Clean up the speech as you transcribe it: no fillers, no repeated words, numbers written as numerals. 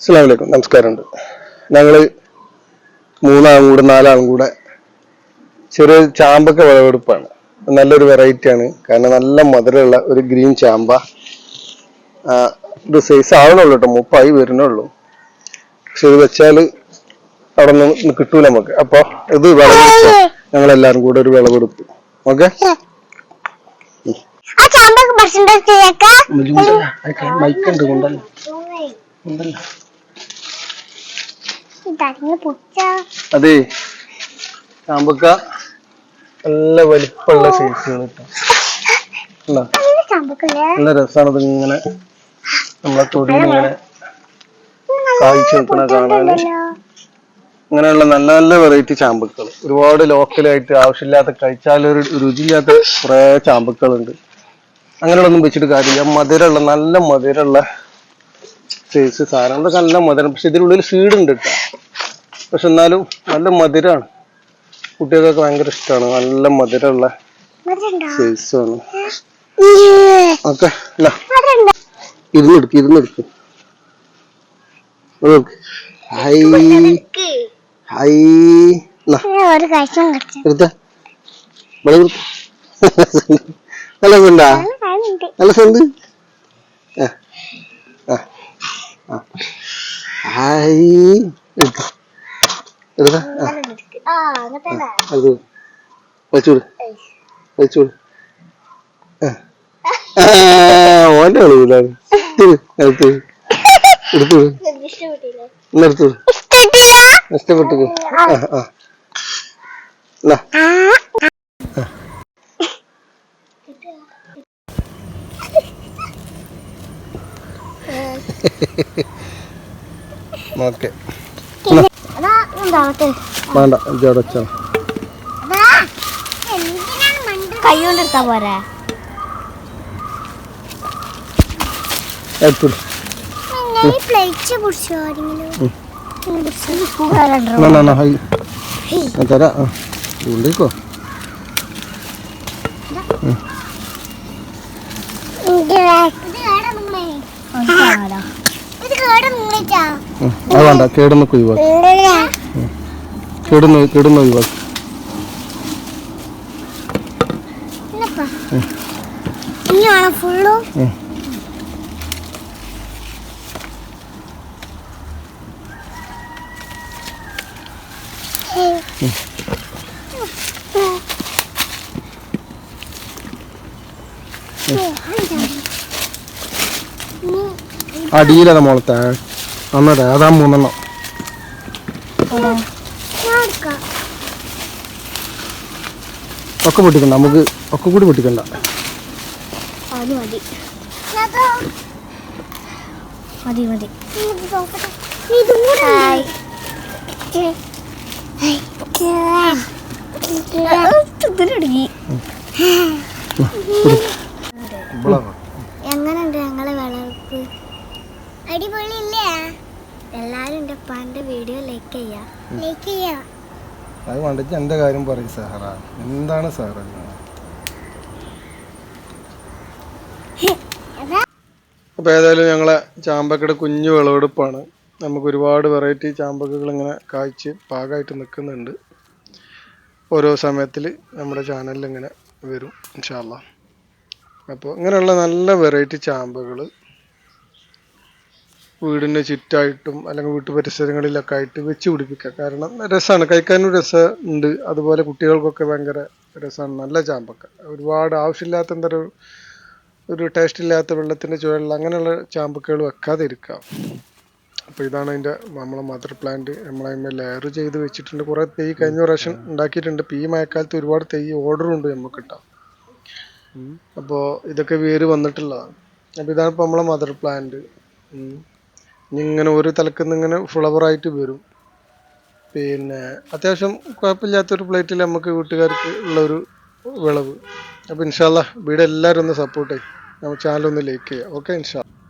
അസ്സലാമു അലൈക്കും. നമസ്കാരമുണ്ട്. ഞങ്ങൾ മൂന്നാളും കൂടെ നാലാളും കൂടെ ചെറിയ ചാമ്പക്ക വിളവെടുപ്പാണ്. നല്ലൊരു വെറൈറ്റിയാണ്. കാരണം നല്ല മധുരമുള്ള ഒരു ഗ്രീൻ ചാമ്പ. ഇത് സൈസ് ആവണുള്ളൂ കേട്ടോ, മുപ്പായി വരുന്നുള്ളൂ. പക്ഷെ ഇത് വെച്ചാൽ അവിടെ നിന്ന് കിട്ടൂല നമുക്ക്. അപ്പൊ ഇത് വിളവെടുപ്പ്, ഞങ്ങളെല്ലാരും കൂടെ ഒരു വിളവെടുപ്പ്. ഓക്കെ, മൈക്കുണ്ട് കൊണ്ടല്ലോ. അതെ, ചാമ്പക്ക നല്ല വലിപ്പമുള്ള സൈസുകൾ കിട്ടും. നല്ല രസമാണത്. ഇങ്ങനെ നമ്മളെ തൊടിയിൽ ഇങ്ങനെ കായ്ച്ചു നിൽക്കണ കാണാന്. ഇങ്ങനെയുള്ള നല്ല നല്ല വെറൈറ്റി ചാമ്പക്കൾ ഒരുപാട് ലോക്കലായിട്ട് ആവശ്യമില്ലാത്ത, കഴിച്ചാലൊരു രുചിയില്ലാത്ത കുറെ ചാമ്പക്കളുണ്ട്. അങ്ങനെയുള്ളൊന്നും വെച്ചിട്ട് കാര്യമില്ല. മധുരമുള്ള, നല്ല മധുരമുള്ള സൈസ് സാധനം. അതൊക്കെ നല്ല മധുരം. പക്ഷെ ഇതിനുള്ളിൽ സീഡുണ്ട് കേട്ടോ. പക്ഷെ എന്നാലും നല്ല മധുരമാണ്. കുട്ടികൾക്കൊക്കെ ഭയങ്കര ഇഷ്ടമാണ്. നല്ല മധുരമുള്ള സൈസാണ്. ഓക്കെ, ഇരുന്നെടുക്ക്. ഹൈ ഹൈ നല്ല സുണ്ടാ, നല്ല സുണ്ട്. ഹൈ വെച്ചൂട്. ഓന്റെ കളിയിലാണ്. എടുത്തു ഇഷ്ടപ്പെട്ടു. ഓക്കെ, വേണ്ട ജടച്ചാ കൈ കൊണ്ടെടുത്താ പോരെ. തരാ ഉള്ളിക്കോ. അത് വേണ്ട, കേടുന്ന ഒഴിവാക്കി. കേടുന്ന ഒഴിവാക്കി. ഫുള്ളു അടിയിലതാ മോളത്തെ അന്നതെ. അതാ മൂന്നെണ്ണം. ഒക്കെ പൊട്ടിക്കണ്ട, നമുക്ക് ഒക്കെ കൂടി പൊട്ടിക്കണ്ട. മതി മതി. എങ്ങനെയുണ്ട് ഞങ്ങളെ വിളവെടുപ്പ്? അടിപൊളിയില്ലേ? എല്ലാരും എന്റെ ഉപ്പാന്റെ വീഡിയോ ലൈക്ക് ചെയ്യാ. അത് കണ്ടിട്ട് എന്റെ കാര്യം പറയും സഹറ. എന്താണ് സഹറ? അപ്പൊ ഏതായാലും ഞങ്ങളെ ചാമ്പക്കയുടെ കുഞ്ഞു വിളവെടുപ്പാണ്. നമുക്ക് ഒരുപാട് വെറൈറ്റി ചാമ്പക്കകൾ ഇങ്ങനെ കായ്ച്ച് പാകമായിട്ട് നിൽക്കുന്നുണ്ട്. ഓരോ സമയത്തിൽ നമ്മുടെ ചാനലിൽ ഇങ്ങനെ വരും ഇൻഷാ അല്ലാഹ്. അപ്പോൾ ഇങ്ങനെയുള്ള നല്ല വെറൈറ്റി ചാമ്പകൾ വീടിൻ്റെ ചുറ്റായിട്ടും അല്ലെങ്കിൽ വീട്ടു പരിസരങ്ങളിലൊക്കെ ആയിട്ട് വെച്ച് പിടിപ്പിക്കുക. കാരണം രസമാണ്, കഴിക്കാനും രസമുണ്ട്. അതുപോലെ കുട്ടികൾക്കൊക്കെ ഭയങ്കര രസമാണ്. നല്ല ചാമ്പക്ക ഒരുപാട് ആവശ്യമില്ലാത്ത എന്താ ഒരു ടേസ്റ്റ് ഇല്ലാത്ത, വെള്ളത്തിൻ്റെ ചുവയുള്ള അങ്ങനെയുള്ള ചാമ്പക്കകൾ വെക്കാതെ ഇരിക്കുക. അപ്പോൾ ഇതാണ് അതിൻ്റെ നമ്മളെ മദർ പ്ലാന്റ്. നമ്മളതിന്മേൽ ലെയർ ചെയ്ത് വെച്ചിട്ടുണ്ട്. കുറേ തൈ കഴിഞ്ഞ പ്രാവശ്യം ഉണ്ടാക്കിയിട്ടുണ്ട്. ഇപ്പോൾ ഈ മഴക്കാലത്ത് ഒരുപാട് തൈ ഓർഡറുണ്ട് നമുക്ക് കിട്ടാം. അപ്പോൾ ഇതൊക്കെ വേര് വന്നിട്ടുള്ളതാണ്. അപ്പോൾ ഇതാണ് ഇപ്പോൾ നമ്മളെ മദർ പ്ലാന്റ്. ഇങ്ങനെ ഒരു തലക്കുന്ന് ഇങ്ങനെ ഫ്ലവറായിട്ട് വരും. പിന്നെ അത്യാവശ്യം കുഴപ്പമില്ലാത്തൊരു പ്ലേറ്റിൽ നമുക്ക് വീട്ടുകാർക്ക് ഉള്ളൊരു വിളവ്. അപ്പോൾ ഇൻഷാ അല്ലാഹ് വീഡിയോ എല്ലാവരും ഒന്ന് സപ്പോർട്ട് ചെയ്യും. നമ്മുടെ ചാനൽ ഒന്ന് ലൈക്ക് ചെയ്യുക. ഓക്കെ, ഇൻഷാ അല്ലാഹ്.